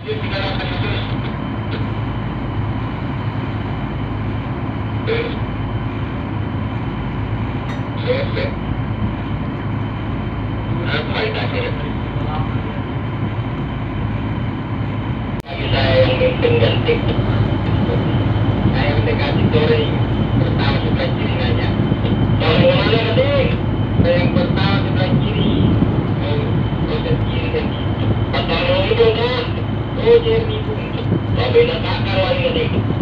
Yun, pinarapan ito eh. Siyempre. Ano pa ito, siyempre? Lagi saya yang mimpin ganti. Saya mendekati sore pertama sebelah kiri nanya. Kalau kemana nanti? Saya yang pertama sebelah kiri. Proses kiri nanti. Patang dulu kan? Oh, jadi pun. Tapi nak akar lagi nanti.